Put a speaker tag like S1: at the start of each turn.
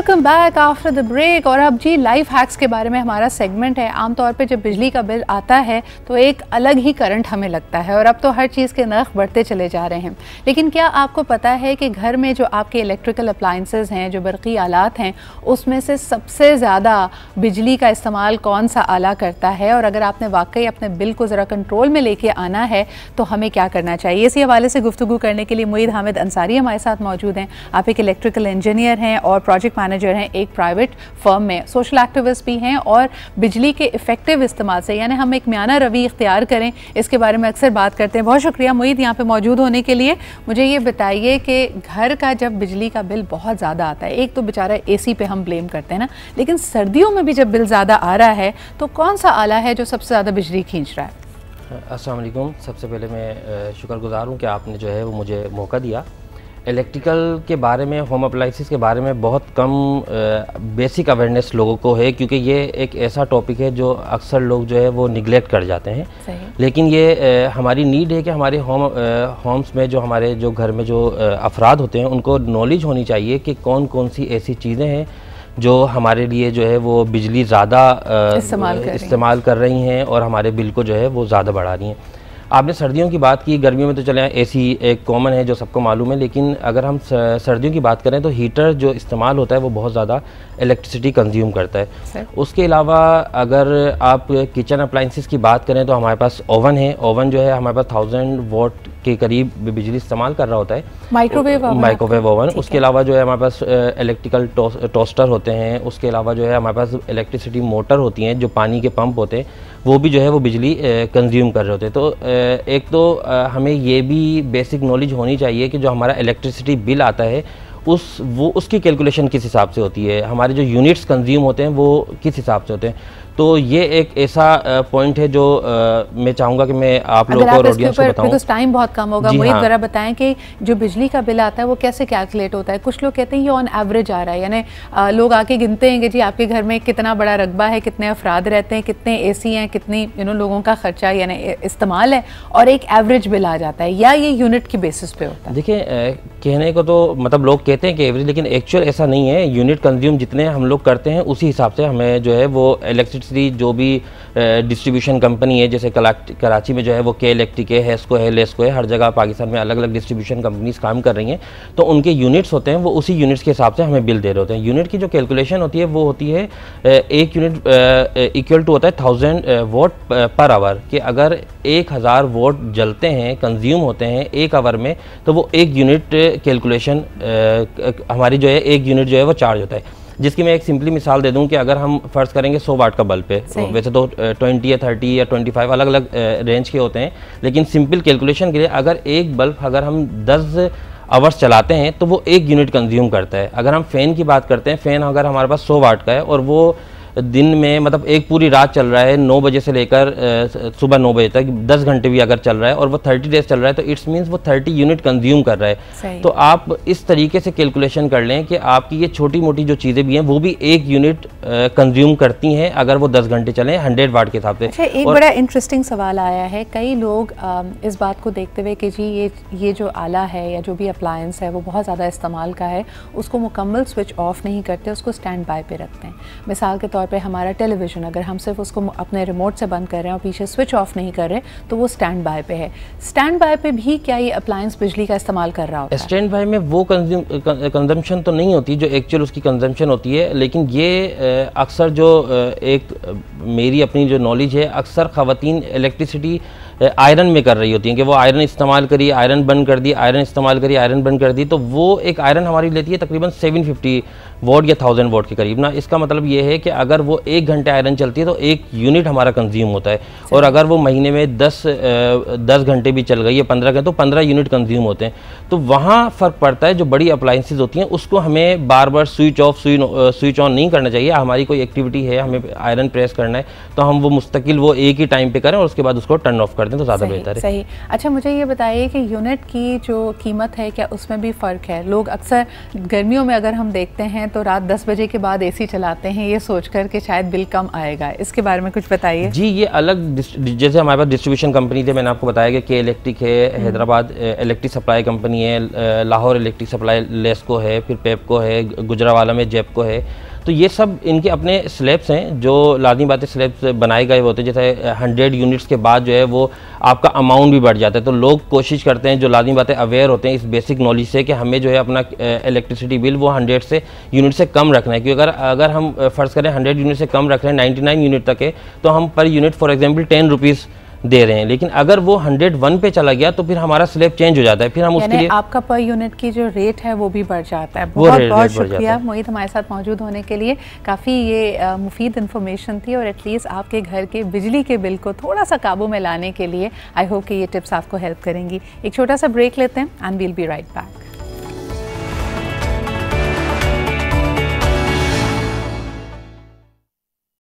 S1: Welcome back after the break. और अब जी life hacks के बारे में हमारा सेगमेंट है। आमतौर पे जब बिजली का बिल आता है तो एक अलग ही करंट हमें लगता है और अब तो हर चीज़ के नर्ख बढ़ते चले जा रहे हैं। लेकिन क्या आपको पता है कि घर में जो आपके इलेक्ट्रिकल अप्लाइंसेस हैं, जो बरक़ी आलात हैं, उसमें से सबसे ज़्यादा बिजली का इस्तेमाल कौन सा आला करता है? और अगर आपने वाकई अपने बिल को ज़रा कंट्रोल में लेके आना है तो हमें क्या करना चाहिए? इसी हवाले से गुफ्तगू करने के लिए मुईद हामिद अंसारी हमारे साथ मौजूद हैं। आप एक इलेक्ट्रिकल इंजीनियर हैं और प्रोजेक्ट मैनेजर हैं एक प्राइवेट फर्म में, सोशल एक्टिविस्ट भी हैं और बिजली के इफेक्टिव इस्तेमाल से यानी हम एक म्याना रवि इख्तियार करें, इसके बारे में अक्सर बात करते हैं। बहुत शुक्रिया मुईद यहाँ पे मौजूद होने के लिए। मुझे ये बताइए कि घर का जब बिजली का बिल बहुत ज़्यादा आता है, एक तो बेचारा एसी पे हम ब्लेम करते हैं ना, लेकिन सर्दियों में भी जब बिल ज़्यादा आ रहा है तो कौन सा आला है जो सबसे ज़्यादा बिजली खींच रहा है?
S2: अस्सलाम वालेकुम। सबसे पहले मैं शुक्रगुजार हूँ कि आपने जो है वो मुझे मौका दिया। इलेक्ट्रिकल के बारे में, होम अप्लाइंसेस के बारे में बहुत कम बेसिक अवेयरनेस लोगों को है, क्योंकि ये एक ऐसा टॉपिक है जो अक्सर लोग जो है वो निगलेक्ट कर जाते हैं। लेकिन ये हमारी नीड है कि हमारे होम्स में जो घर में जो अफराद होते हैं उनको नॉलेज होनी चाहिए कि कौन कौन सी ऐसी चीज़ें हैं जो हमारे लिए जो है वो बिजली ज़्यादा इस्तेमाल कर रही हैं और हमारे बिल को जो है वो ज़्यादा बढ़ा रही हैं। आपने सर्दियों की बात की, गर्मियों में तो चले एसी एक कॉमन है जो सबको मालूम है, लेकिन अगर हम सर्दियों की बात करें तो हीटर जो इस्तेमाल होता है वो बहुत ज़्यादा इलेक्ट्रिसिटी कंज्यूम करता है। उसके अलावा अगर आप किचन अप्लाइंसेस की बात करें तो हमारे पास ओवन है। ओवन जो है हमारे पास 1000 वॉट के करीब बिजली इस्तेमाल कर रहा होता है, माइक्रोवेव ओवन। उसके अलावा जो है हमारे पास इलेक्ट्रिकल टोस्टर होते हैं। उसके अलावा जो है हमारे पास इलेक्ट्रिसिटी मोटर होती हैं, जो पानी के पंप होते हैं, वो भी जो है वो बिजली कंज्यूम कर रहे होते हैं। तो एक तो हमें ये भी बेसिक नॉलेज होनी चाहिए कि जो हमारा इलेक्ट्रिसिटी बिल आता है उसकी कैलकुलेशन किस हिसाब से होती है, हमारे जो यूनिट्स कंज्यूम होते हैं वो किस हिसाब से होते हैं। तो ये एक ऐसा पॉइंट है जो मैं चाहूँगा कि मैं आप लोगों को ऑडियंस को बताऊँ।
S1: बिकॉज़ टाइम बहुत कम होगा, मुझे ज़रा बताएं कि जो बिजली का बिल आता है वो कैसे कैलकुलेट होता है? कुछ लोग कहते हैं ये ऑन एवरेज आ रहा है, यानी लोग आके गिनते हैं कि जी आपके घर में कितना बड़ा रकबा है, कितने अफराद रहते हैं, कितने एसी हैं, कितनी लोगों का खर्चा यानी इस्तेमाल है, और एक एवरेज बिल आ जाता है, या ये यूनिट की बेसिस पे होता है?
S2: देखिए, कहने को तो मतलब लोग कहते हैं कि एवरेज, लेकिन एक्चुअल ऐसा नहीं है। यूनिट कंज्यूम जितने हम लोग करते हैं उसी हिसाब से हमें जो है वो इलेक्ट्रिसिटी जो भी डिस्ट्रीब्यूशन कंपनी है, जैसे कराची में जो है वो के इलेक्ट्रिक है, हेस्को है, लेस्को है, हर जगह पाकिस्तान में अलग अलग डिस्ट्रीब्यूशन कंपनीज काम कर रही हैं। तो उनके यूनिट्स होते हैं, वो उसी यूनिट्स के हिसाब से हमें बिल दे रहे होते हैं। यूनिट की जो कैलकुलेशन होती है वो होती है एक यूनिट इक्वल टू होता है 1000 वॉट पर आवर, कि अगर 1000 वॉट जलते हैं, कंज्यूम होते हैं एक आवर में, तो वो एक यूनिट कैलकुलेशन हमारी जो है एक यूनिट जो है वो चार्ज होता है। जिसकी मैं एक सिंपली मिसाल दे दूं कि अगर हम फ़र्ज़ करेंगे 100 वाट का बल्ब पे, वैसे तो 20 या 30 या 25 अलग अलग रेंज के होते हैं, लेकिन सिंपल कैलकुलेशन के लिए अगर एक बल्ब अगर हम 10 आवर्स चलाते हैं तो वो एक यूनिट कंज्यूम करता है। अगर हम फ़ैन की बात करते हैं, फ़ैन अगर हमारे पास 100 वाट का है और वो दिन में मतलब एक पूरी रात चल रहा है, 9 बजे से लेकर सुबह 9 बजे तक, 10 घंटे भी अगर चल रहा है और वो 30 डेज चल रहा है, तो इट्स मीन्स वो 30 यूनिट कंज्यूम कर रहा है। तो आप इस तरीके से कैलकुलेशन कर लें कि आपकी ये छोटी मोटी जो चीज़ें भी हैं वो भी एक यूनिट कंज्यूम करती हैं अगर वो 10 घंटे चलें 100 वाट के हिसाब से।
S1: अच्छा, एक बड़ा इंटरेस्टिंग सवाल आया है। कई लोग इस बात को देखते हुए कि जी ये जो आला है या जो भी अप्लायंस है वो बहुत ज़्यादा इस्तेमाल का है, उसको मुकम्मल स्विच ऑफ नहीं करते, उसको स्टैंड बाय पे रखते हैं। मिसाल के तौर पे हमारा टेलीविज़न, अगर हम सिर्फ उसको अपने रिमोट से बंद कर रहे हैं और पीछे स्विच ऑफ नहीं कर रहे तो वो स्टैंड बाय पे है। स्टैंड बाय पे भी क्या ये अप्लायंस बिजली का इस्तेमाल कर रहा होता है?
S2: स्टैंड बाय में वो कंजम्पशन तो नहीं होती जो एक्चुअल उसकी कंजम्पशन होती है, लेकिन ये अक्सर जो एक मेरी अपनी जो नॉलेज है, अक्सर ख़वातीन इलेक्ट्रिसिटी आयरन में कर रही होती हैं कि वो आयरन इस्तेमाल करी, आयरन बंद कर दी, आयरन इस्तेमाल करी, आयरन बंद कर दी, तो वो एक आयरन हमारी लेती है तकरीबन 750 वॉट या 1000 वॉट के करीब ना। इसका मतलब ये है कि अगर वो 1 घंटे आयरन चलती है तो 1 यूनिट हमारा कंज्यूम होता है, और अगर वो महीने में 10 घंटे भी चल गई है, 15 घंटे, तो 15 यूनिट कंज्यूम होते हैं। तो वहाँ फ़र्क पड़ता है। जो बड़ी अप्लाइंसेज होती हैं उसको हमें बार बार स्विच ऑफ स्विच ऑन नहीं करना चाहिए। हमारी कोई एक्टिविटी है, हमें आयरन प्रेस करना है, तो हम वो मुस्तकिल वो एक ही टाइम पे करें और उसके बाद उसको टर्न ऑफ कर कर दें तो ज़्यादा बेहतर है।
S1: सही। अच्छा, मुझे ये बताइए कि यूनिट की जो कीमत है क्या उसमें भी फ़र्क है? लोग अक्सर गर्मियों में अगर हम देखते हैं तो रात 10 बजे के बाद एसी चलाते हैं ये सोचकर कि शायद बिल कम आएगा, इसके बारे में कुछ बताइए।
S2: जी, ये अलग जैसे हमारे पास डिस्ट्रीब्यूशन कंपनी थे, मैंने आपको बताया कि के इलेक्ट्रिक है, हैदराबाद इलेक्ट्रिक सप्लाई कंपनी है, लाहौर इलेक्ट्रिक सप्लाई लेस्को है, फिर पेपको है, गुजरावाला में जेपको है। तो ये सब इनके अपने स्लैब्स हैं जो लाजमी बात है स्लैब्स बनाए गए होते हैं। जैसे 100 यूनिट्स के बाद जो है वो आपका अमाउंट भी बढ़ जाता है। तो लोग कोशिश करते हैं, जो लाजमी बात है अवेयर होते हैं इस बेसिक नॉलेज से कि हमें जो है अपना इलेक्ट्रिसिटी बिल वो 100 से यूनिट से कम रखना है। क्योंकि अगर हम फ़र्ज़ करें 100 यूनिट से कम रख रहे हैं, 99 यूनिट तक है, तो हम पर यूनिट फॉर एग्जाम्पल 10 रुपीज़ दे रहे हैं। लेकिन अगर वो 101 पे चला गया तो फिर हमारा स्लैब चेंज हो जाता है, फिर हम उसके लिए
S1: आपका पर यूनिट की जो रेट है वो भी बढ़ जाता है। बहुत बहुत शुक्रिया मोहित हमारे साथ मौजूद होने के लिए। काफ़ी ये मुफीद इन्फॉर्मेशन थी और एटलीस्ट आपके घर के बिजली के बिल को थोड़ा सा काबू में लाने के लिए आई होप कि ये टिप्स आपको हेल्प करेंगी। एक छोटा सा ब्रेक लेते हैं and we'll be right back.